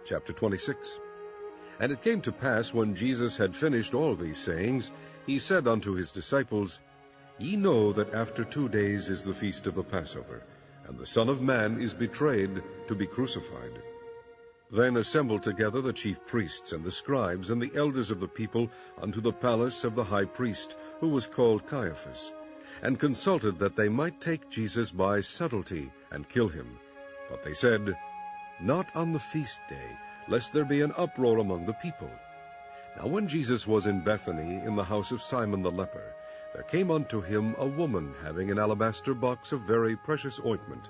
Chapter 26. And it came to pass, when Jesus had finished all these sayings, he said unto his disciples, Ye know that after 2 days is the feast of the Passover, and the Son of Man is betrayed to be crucified. Then assembled together the chief priests and the scribes and the elders of the people unto the palace of the high priest, who was called Caiaphas, and consulted that they might take Jesus by subtlety and kill him. But they said, Not on the feast day, lest there be an uproar among the people. Now when Jesus was in Bethany, in the house of Simon the leper, there came unto him a woman having an alabaster box of very precious ointment,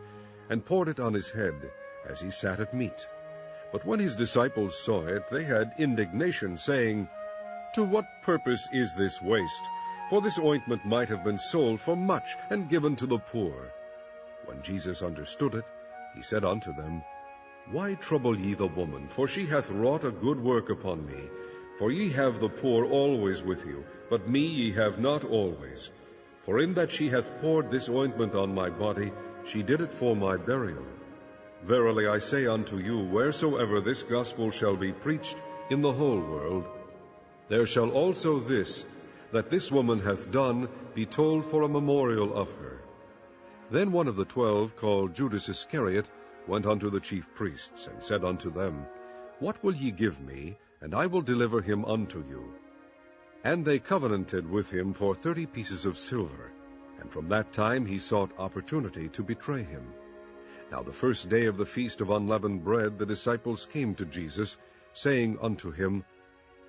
and poured it on his head, as he sat at meat. But when his disciples saw it, they had indignation, saying, To what purpose is this waste? For this ointment might have been sold for much, and given to the poor. When Jesus understood it, he said unto them, Why trouble ye the woman? For she hath wrought a good work upon me. For ye have the poor always with you, but me ye have not always. For in that she hath poured this ointment on my body, she did it for my burial. Verily I say unto you, wheresoever this gospel shall be preached in the whole world, there shall also this, that this woman hath done, be told for a memorial of her. Then one of the 12, called Judas Iscariot, went unto the chief priests, and said unto them, What will ye give me, and I will deliver him unto you? And they covenanted with him for 30 pieces of silver, and from that time he sought opportunity to betray him. Now the first day of the feast of unleavened bread the disciples came to Jesus, saying unto him,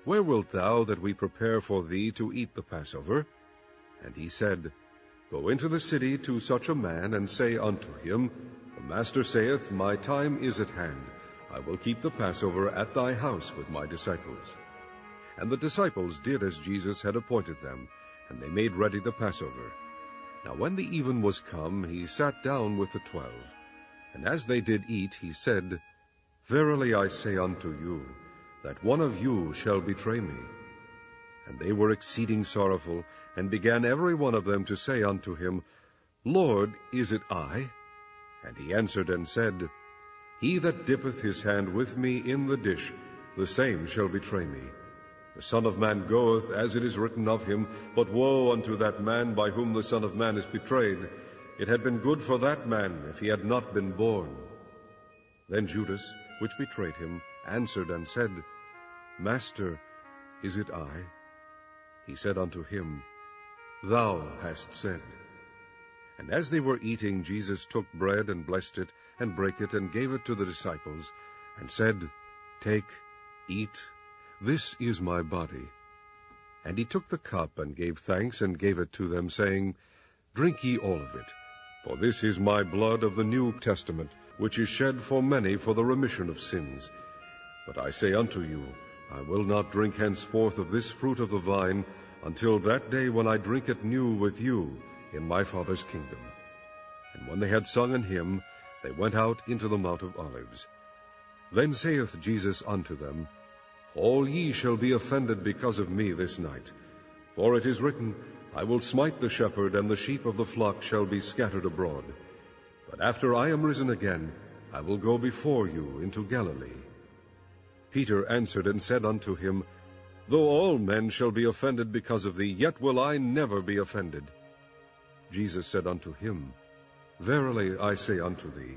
Where wilt thou that we prepare for thee to eat the Passover? And he said, Go into the city to such a man, and say unto him, The Master saith, My time is at hand. I will keep the Passover at thy house with my disciples. And the disciples did as Jesus had appointed them, and they made ready the Passover. Now when the even was come, he sat down with the 12. And as they did eat, he said, Verily I say unto you, that one of you shall betray me. And they were exceeding sorrowful, and began every one of them to say unto him, Lord, is it I? And he answered and said, He that dippeth his hand with me in the dish, the same shall betray me. The Son of Man goeth, as it is written of him, but woe unto that man by whom the Son of Man is betrayed. It had been good for that man if he had not been born. Then Judas, which betrayed him, answered and said, Master, is it I? He said unto him, Thou hast said. And as they were eating, Jesus took bread, and blessed it, and brake it, and gave it to the disciples, and said, Take, eat, this is my body. And he took the cup, and gave thanks, and gave it to them, saying, Drink ye all of it, for this is my blood of the New Testament, which is shed for many for the remission of sins. But I say unto you, I will not drink henceforth of this fruit of the vine, until that day when I drink it new with you in my Father's kingdom. And when they had sung an hymn, they went out into the Mount of Olives. Then saith Jesus unto them, All ye shall be offended because of me this night. For it is written, I will smite the shepherd, and the sheep of the flock shall be scattered abroad. But after I am risen again, I will go before you into Galilee. Peter answered and said unto him, Though all men shall be offended because of thee, yet will I never be offended. Jesus said unto him, Verily I say unto thee,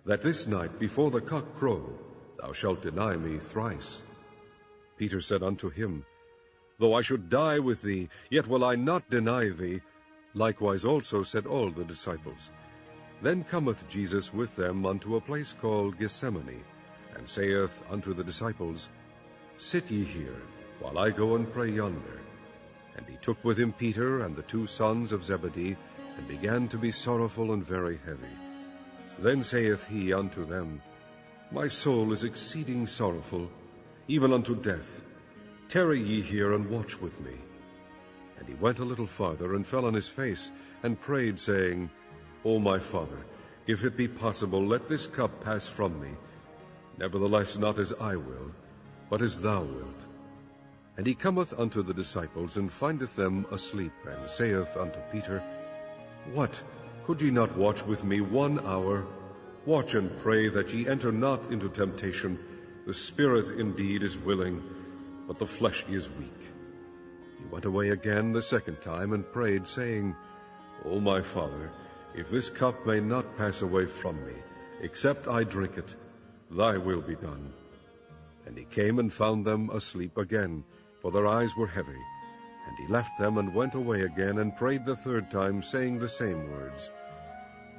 that this night before the cock crow, thou shalt deny me thrice. Peter said unto him, Though I should die with thee, yet will I not deny thee. Likewise also said all the disciples. Then cometh Jesus with them unto a place called Gethsemane, and saith unto the disciples, Sit ye here, while I go and pray yonder. And he took with him Peter and the 2 sons of Zebedee, and began to be sorrowful and very heavy. Then saith he unto them, My soul is exceeding sorrowful, even unto death. Tarry ye here, and watch with me. And he went a little farther, and fell on his face, and prayed, saying, O my Father, if it be possible, let this cup pass from me. Nevertheless, not as I will, but as thou wilt. And he cometh unto the disciples, and findeth them asleep, and saith unto Peter, What, could ye not watch with me 1 hour? Watch and pray that ye enter not into temptation. The spirit indeed is willing, but the flesh is weak." He went away again the second time, and prayed, saying, "O my Father, if this cup may not pass away from me, except I drink it, thy will be done." And he came and found them asleep again, for their eyes were heavy. And he left them, and went away again, and prayed the third time, saying the same words.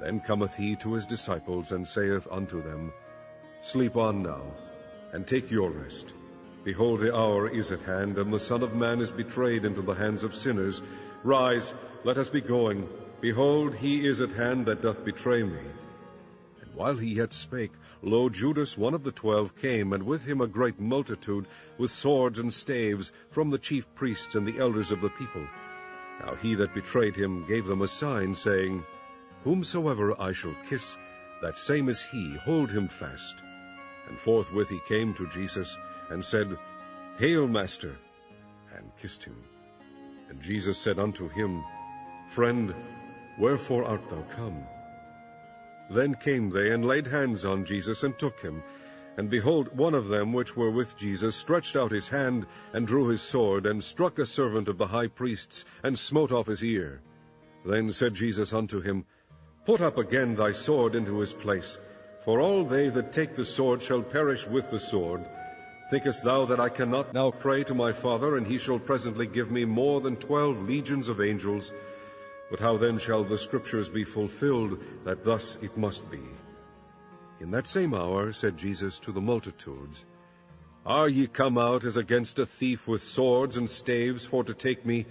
Then cometh he to his disciples, and saith unto them, "Sleep on now, and take your rest. Behold, the hour is at hand, and the Son of Man is betrayed into the hands of sinners. Rise, let us be going. Behold, he is at hand that doth betray me." And while he yet spake, lo, Judas, one of the 12, came, and with him a great multitude, with swords and staves, from the chief priests and the elders of the people. Now he that betrayed him gave them a sign, saying, "Whomsoever I shall kiss, that same is he, hold him fast." And forthwith he came to Jesus, and said, "Hail, Master," and kissed him. And Jesus said unto him, "Friend, wherefore art thou come?" Then came they, and laid hands on Jesus, and took him. And behold, one of them which were with Jesus stretched out his hand, and drew his sword, and struck a servant of the high priest's, and smote off his ear. Then said Jesus unto him, "Put up again thy sword into his place, for all they that take the sword shall perish with the sword. Thinkest thou that I cannot now pray to my Father, and he shall presently give me more than 12 legions of angels? But how then shall the Scriptures be fulfilled, that thus it must be?" In that same hour said Jesus to the multitudes, "Are ye come out as against a thief with swords and staves for to take me?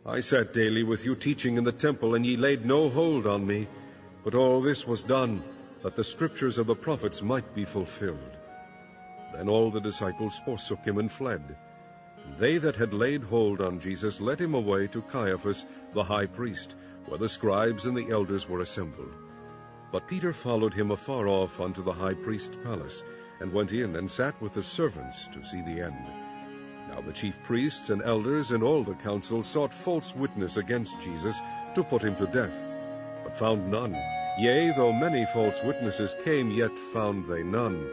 I sat daily with you teaching in the temple, and ye laid no hold on me. But all this was done, that the Scriptures of the prophets might be fulfilled." Then all the disciples forsook him and fled. And they that had laid hold on Jesus led him away to Caiaphas the high priest, where the scribes and the elders were assembled. But Peter followed him afar off unto the high priest's palace, and went in and sat with the servants to see the end. Now the chief priests and elders and all the council sought false witness against Jesus, to put him to death, but found none. Yea, though many false witnesses came, yet found they none.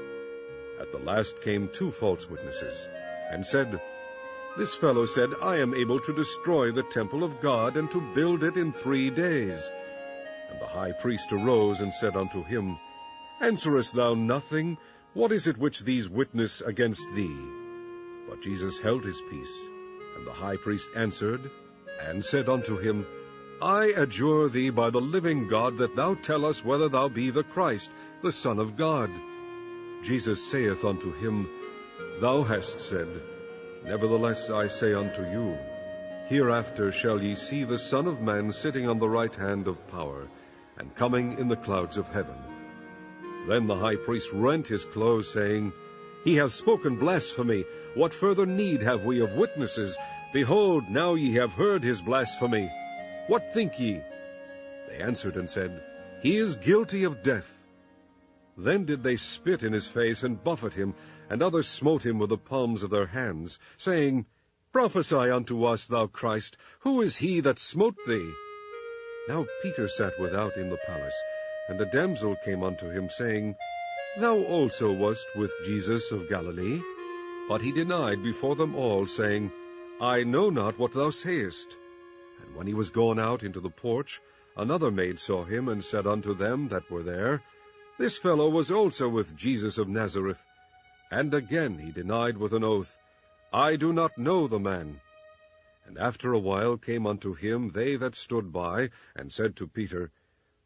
At the last came 2 false witnesses, and said, "This fellow said, I am able to destroy the temple of God, and to build it in 3 days. And the high priest arose, and said unto him, Answerest thou nothing? What is it which these witness against thee? But Jesus held his peace. And the high priest answered, and said unto him, I adjure thee by the living God, that thou tell us whether thou be the Christ, the Son of God. Jesus saith unto him, Thou hast said. Nevertheless I say unto you, Hereafter shall ye see the Son of Man sitting on the right hand of power, and coming in the clouds of heaven. Then the high priest rent his clothes, saying, He hath spoken blasphemy. What further need have we of witnesses? Behold, now ye have heard his blasphemy. What think ye? They answered and said, He is guilty of death. Then did they spit in his face, and buffet him, and others smote him with the palms of their hands, saying, Prophesy unto us, thou Christ, who is he that smote thee? Now Peter sat without in the palace, and a damsel came unto him, saying, Thou also wast with Jesus of Galilee. But he denied before them all, saying, I know not what thou sayest. And when he was gone out into the porch, another maid saw him, and said unto them that were there, This fellow was also with Jesus of Nazareth. And again he denied with an oath, I do not know the man. And after a while came unto him they that stood by, and said to Peter,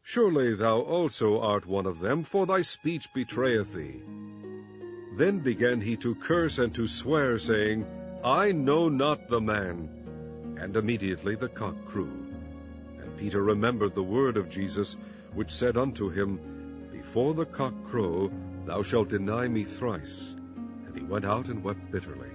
Surely thou also art one of them, for thy speech betrayeth thee. Then began he to curse and to swear, saying, I know not the man. And immediately the cock crew. And Peter remembered the word of Jesus, which said unto him, Before the cock crow, thou shalt deny me thrice. And he went out and wept bitterly.